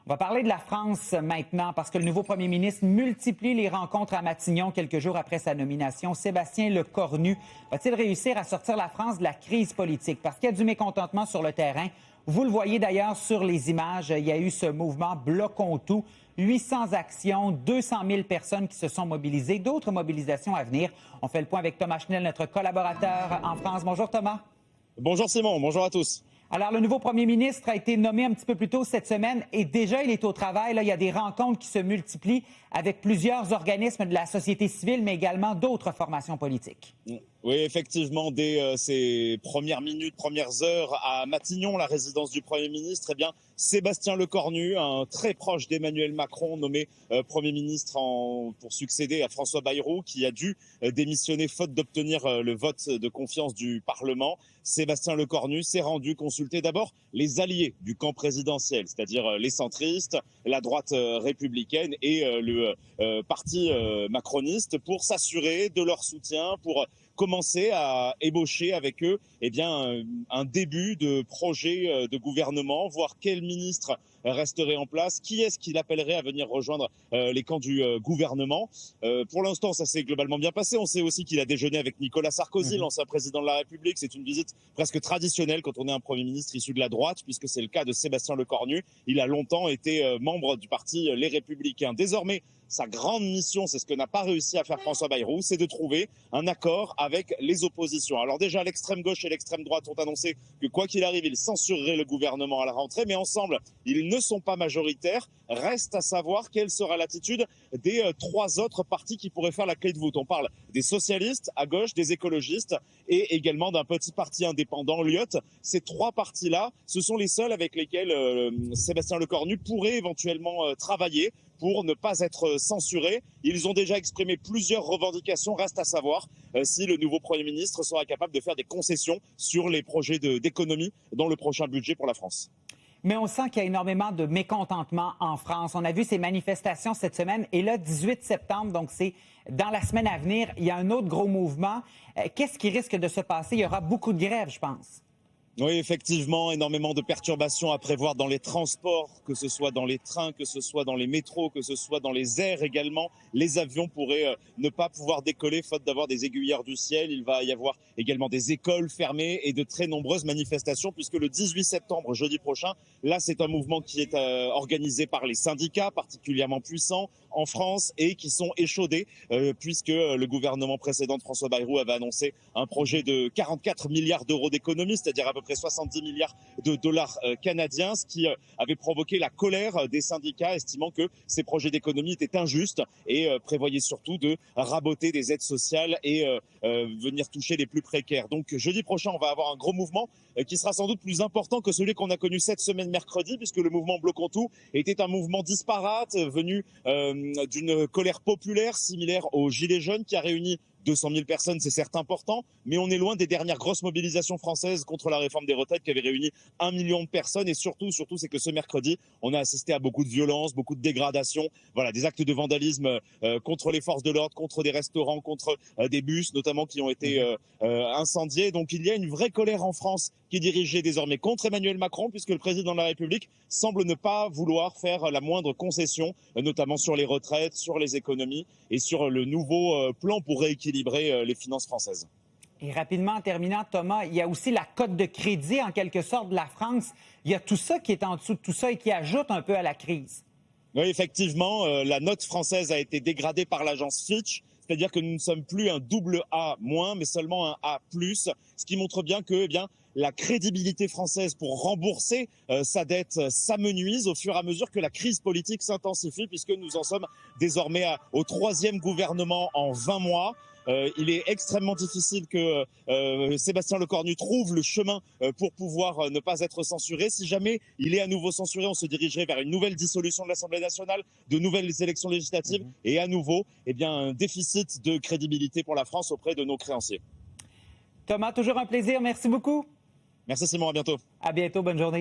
On va parler de la France maintenant parce que le nouveau premier ministre multiplie les rencontres à Matignon quelques jours après sa nomination. Sébastien Lecornu va-t-il réussir à sortir la France de la crise politique? Parce qu'il y a du mécontentement sur le terrain. Vous le voyez d'ailleurs sur les images, il y a eu ce mouvement Bloquons tout. 800 actions, 200 000 personnes qui se sont mobilisées, d'autres mobilisations à venir. On fait le point avec Thomas Chenel, notre collaborateur en France. Bonjour Thomas. Bonjour Simon, bonjour à tous. Alors, le nouveau premier ministre a été nommé un petit peu plus tôt cette semaine et déjà, il est au travail. Là, il y a des rencontres qui se multiplient avec plusieurs organismes de la société civile, mais également d'autres formations politiques. Oui, effectivement, dès ces premières minutes, premières heures à Matignon, la résidence du Premier ministre, eh bien, Sébastien Lecornu, un très proche d'Emmanuel Macron, nommé Premier ministre pour succéder à François Bayrou, qui a dû démissionner faute d'obtenir le vote de confiance du Parlement. Sébastien Lecornu s'est rendu consulter d'abord les alliés du camp présidentiel, c'est-à-dire les centristes, la droite républicaine et le parti macroniste, pour s'assurer de leur soutien, pour commencer à ébaucher avec eux un début de projet de gouvernement, voir quel ministre resterait en place, qui est-ce qu'il appellerait à venir rejoindre les camps du gouvernement. Pour l'instant, ça s'est globalement bien passé. On sait aussi qu'il a déjeuné avec Nicolas Sarkozy, l'ancien président de la République. C'est une visite presque traditionnelle quand on est un Premier ministre issu de la droite, puisque c'est le cas de Sébastien Lecornu. Il a longtemps été membre du parti Les Républicains. Désormais, sa grande mission, c'est ce que n'a pas réussi à faire François Bayrou, c'est de trouver un accord avec les oppositions. Alors déjà, l'extrême gauche et l'extrême droite ont annoncé que quoi qu'il arrive, ils censureraient le gouvernement à la rentrée, mais ensemble, ils ne sont pas majoritaires. Reste à savoir quelle sera l'attitude des trois autres partis qui pourraient faire la clé de voûte. On parle des socialistes à gauche, des écologistes et également d'un petit parti indépendant, l'UOT. Ces trois partis-là, ce sont les seuls avec lesquels Sébastien Lecornu pourrait éventuellement travailler pour ne pas être censurés. Ils ont déjà exprimé plusieurs revendications. Reste à savoir si le nouveau Premier ministre sera capable de faire des concessions sur les projets d'économie dans le prochain budget pour la France. Mais on sent qu'il y a énormément de mécontentement en France. On a vu ces manifestations cette semaine et là, 18 septembre, donc c'est dans la semaine à venir, il y a un autre gros mouvement. Qu'est-ce qui risque de se passer? Il y aura beaucoup de grèves, je pense. Oui, effectivement, énormément de perturbations à prévoir dans les transports, que ce soit dans les trains, que ce soit dans les métros, que ce soit dans les airs également. Les avions pourraient ne pas pouvoir décoller faute d'avoir des aiguilleurs du ciel. Il va y avoir également des écoles fermées et de très nombreuses manifestations puisque le 18 septembre, jeudi prochain, là c'est un mouvement qui est organisé par les syndicats particulièrement puissants en France et qui sont échaudés puisque le gouvernement précédent de François Bayrou avait annoncé un projet de 44 milliards d'euros d'économie, c'est-à-dire à peu près 70 milliards de dollars canadiens, ce qui avait provoqué la colère des syndicats, estimant que ces projets d'économie étaient injustes et prévoyaient surtout de raboter des aides sociales et venir toucher les plus précaires. Donc jeudi prochain, on va avoir un gros mouvement qui sera sans doute plus important que celui qu'on a connu cette semaine mercredi, puisque le mouvement Bloquons tout était un mouvement disparate, venu d'une colère populaire similaire aux Gilets jaunes, qui a réuni 200 000 personnes, c'est certes important, mais on est loin des dernières grosses mobilisations françaises contre la réforme des retraites qui avait réuni 1 million de personnes. Et surtout, c'est que ce mercredi, on a assisté à beaucoup de violences, beaucoup de dégradations, voilà, des actes de vandalisme contre les forces de l'ordre, contre des restaurants, contre des bus notamment qui ont été incendiés. Donc il y a une vraie colère en France qui est dirigée désormais contre Emmanuel Macron, puisque le président de la République semble ne pas vouloir faire la moindre concession, notamment sur les retraites, sur les économies et sur le nouveau plan pour rééquilibrer les finances françaises. Et rapidement, en terminant, Thomas, il y a aussi la cote de crédit, en quelque sorte, de la France. Il y a tout ça qui est en dessous de tout ça et qui ajoute un peu à la crise. Oui, effectivement, la note française a été dégradée par l'agence Fitch. C'est-à-dire que nous ne sommes plus un double A-, mais seulement un A+, ce qui montre bien que la crédibilité française pour rembourser sa dette s'amenuise au fur et à mesure que la crise politique s'intensifie, puisque nous en sommes désormais au 3e gouvernement en 20 mois. Il est extrêmement difficile que Sébastien Lecornu trouve le chemin pour pouvoir ne pas être censuré. Si jamais il est à nouveau censuré, on se dirigerait vers une nouvelle dissolution de l'Assemblée nationale, de nouvelles élections législatives et à nouveau un déficit de crédibilité pour la France auprès de nos créanciers. Thomas, toujours un plaisir. Merci beaucoup. Merci Simon, à bientôt. À bientôt, bonne journée.